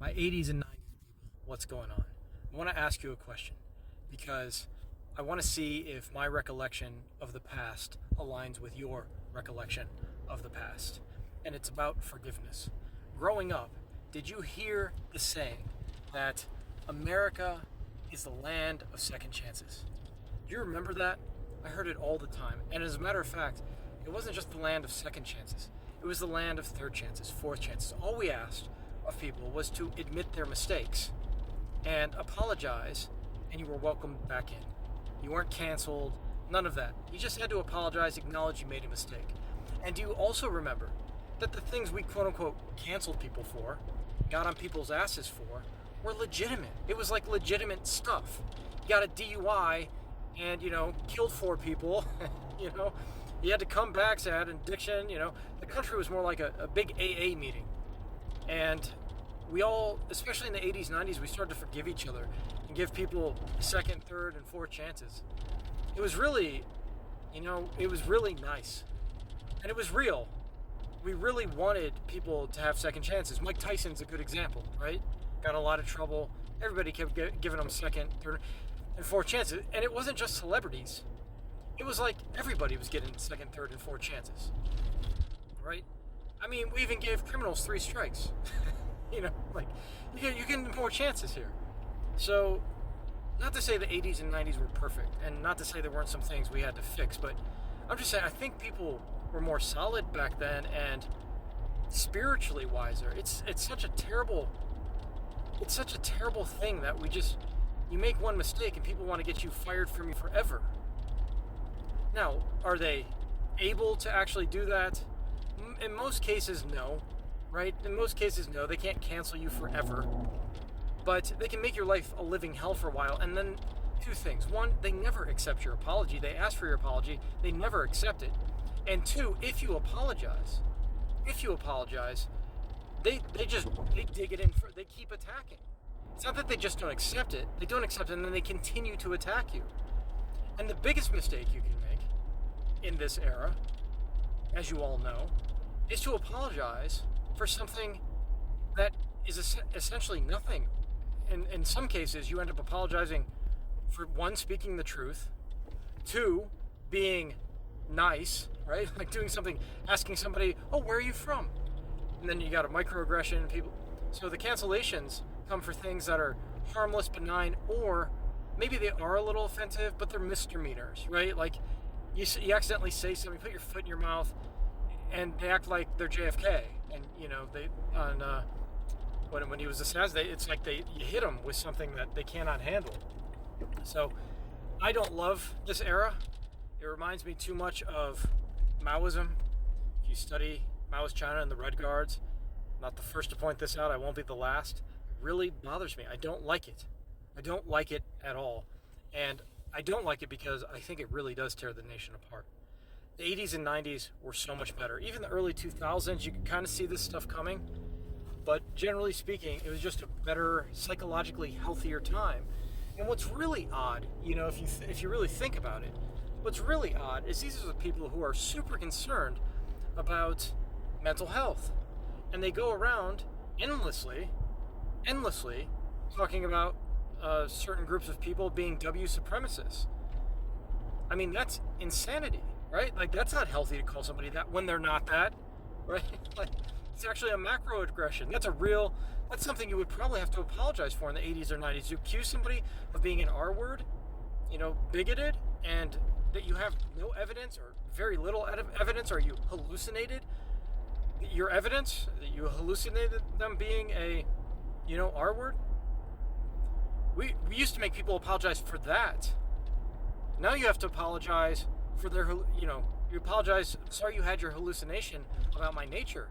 my 80s and 90s people, what's going on? I want to ask you a question because I want to see if my recollection of the past aligns with your recollection of the past. And it's about forgiveness. Growing up, did you hear the saying that America is the land of second chances? Do you remember that? I heard it all the time. And as a matter of fact, it wasn't just the land of second chances. It was the land of third chances, fourth chances. All we asked of people was to admit their mistakes and apologize, and you were welcomed back in. You weren't canceled, none of that. You just had to apologize, acknowledge you made a mistake. And do you also remember that the things we quote unquote canceled people for, got on people's asses for, were legitimate? It was like legitimate stuff. You got a DUI and, killed 4 people, you had to come back, so had an addiction, the country was more like a big AA meeting. And we all, especially in the 80s, 90s, we started to forgive each other and give people second, third, and fourth chances. It was really, it was really nice. And it was real. We really wanted people to have second chances. Mike Tyson's a good example, right? Got in a lot of trouble. Everybody kept giving him second, third, and fourth chances. And it wasn't just celebrities. It was like everybody was getting second, third, and fourth chances, right? I mean, we even gave criminals 3 strikes. You get more chances here. So, not to say the 80s and 90s were perfect, and not to say there weren't some things we had to fix, but I'm just saying I think people were more solid back then and spiritually wiser. It's such a terrible thing that you make one mistake and people want to get you fired from you forever. Now, are they able to actually do that? In most cases, no, right? In most cases, no. They can't cancel you forever. But they can make your life a living hell for a while. And then 2 things. 1, they never accept your apology. They ask for your apology. They never accept it. And 2, if you apologize, they dig it in. They keep attacking. It's not that they just don't accept it. They don't accept it, and then they continue to attack you. And the biggest mistake you can make in this era, as you all know, is to apologize for something that is essentially nothing. In some cases, you end up apologizing for 1, speaking the truth, 2, being nice, right? Like doing something, asking somebody, oh, where are you from? And then you got a microaggression and people. So the cancellations come for things that are harmless, benign, or maybe they are a little offensive, but they're misdemeanors, right? Like you accidentally say something, put your foot in your mouth, and they act like they're JFK. And they when he was assassinated, it's like you hit them with something that they cannot handle. So I don't love this era. It reminds me too much of Maoism. If you study Maoist China and the Red Guards, I'm not the first to point this out, I won't be the last. It really bothers me. I don't like it. I don't like it at all. And I don't like it because I think it really does tear the nation apart. The 80s and 90s were so much better. Even the early 2000s, you could kind of see this stuff coming. But generally speaking, it was just a better, psychologically healthier time. And what's really odd, if you really think about it, what's really odd is these are the people who are super concerned about mental health. And they go around endlessly talking about certain groups of people being W supremacists. I mean, that's insanity, right? Like, that's not healthy to call somebody that when they're not that, right? Like, it's actually a macroaggression. That's something you would probably have to apologize for in the 80s or 90s. You accuse somebody of being an R-word, bigoted, and that you have no evidence or very little evidence, or you hallucinated your evidence, that you hallucinated them being a, R-word. We used to make people apologize for that. Now you have to apologize for their, you apologize, sorry you had your hallucination about my nature.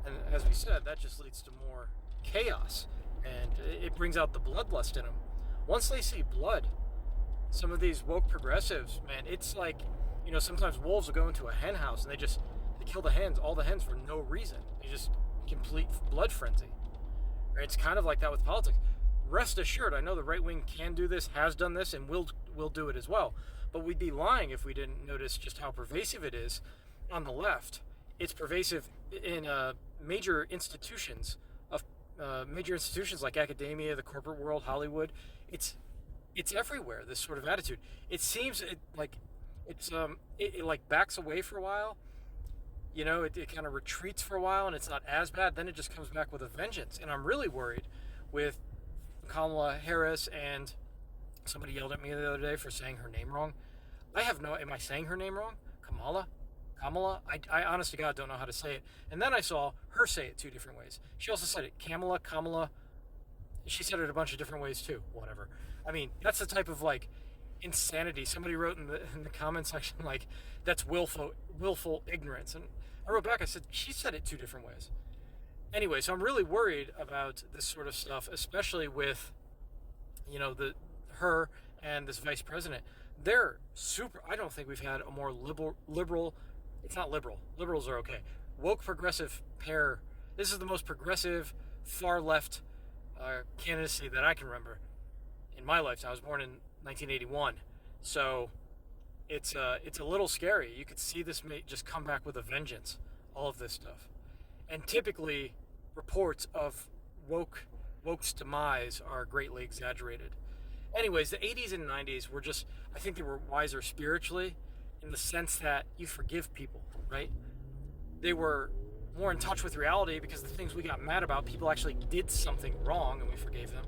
And as we said, that just leads to more chaos. And it brings out the bloodlust in them. Once they see blood, some of these woke progressives, man, it's like, sometimes wolves will go into a hen house and they kill all the hens for no reason. They just complete blood frenzy. Right? It's kind of like that with politics. Rest assured, I know the right wing can do this, has done this, and will do it as well. But we'd be lying if we didn't notice just how pervasive it is on the left. It's pervasive in major institutions of major institutions like academia, the corporate world, Hollywood. It's everywhere. This sort of attitude. It seems it like backs away for a while. It kind of retreats for a while, and it's not as bad. Then it just comes back with a vengeance. And I'm really worried with Kamala Harris, and somebody yelled at me the other day for saying her name wrong. Am I saying her name wrong? Kamala? I honest to God don't know how to say it. And then I saw her say it two different ways. She also said it Kamala. She said it a bunch of different ways too. Whatever. I mean, that's the type of like insanity. Somebody wrote in the comment section like that's willful ignorance, and I wrote back. I said she said it two different ways. Anyway, so I'm really worried about this sort of stuff, especially with her and this vice president. They're super. I don't think we've had a more liberal. It's not liberal. Liberals are okay. Woke progressive pair. This is the most progressive far left candidacy that I can remember in my lifetime. I was born in 1981, so it's a little scary. You could see this may just come back with a vengeance. All of this stuff, and typically reports of woke's demise are greatly exaggerated. Anyways, the 80s and 90s were just, I think they were wiser spiritually in the sense that you forgive people, right? They were more in touch with reality because the things we got mad about, people actually did something wrong and we forgave them.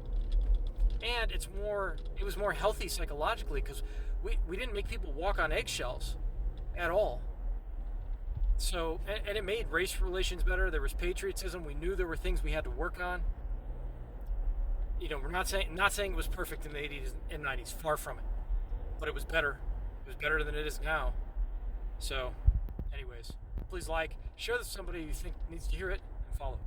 And it was more healthy psychologically because we didn't make people walk on eggshells at all. So, and it made race relations better. There was patriotism. We knew there were things we had to work on. We're not saying it was perfect in the 80s and 90s, far from it, but it was better. It was better than it is now. So, anyways, please share this with somebody you think needs to hear it, and follow.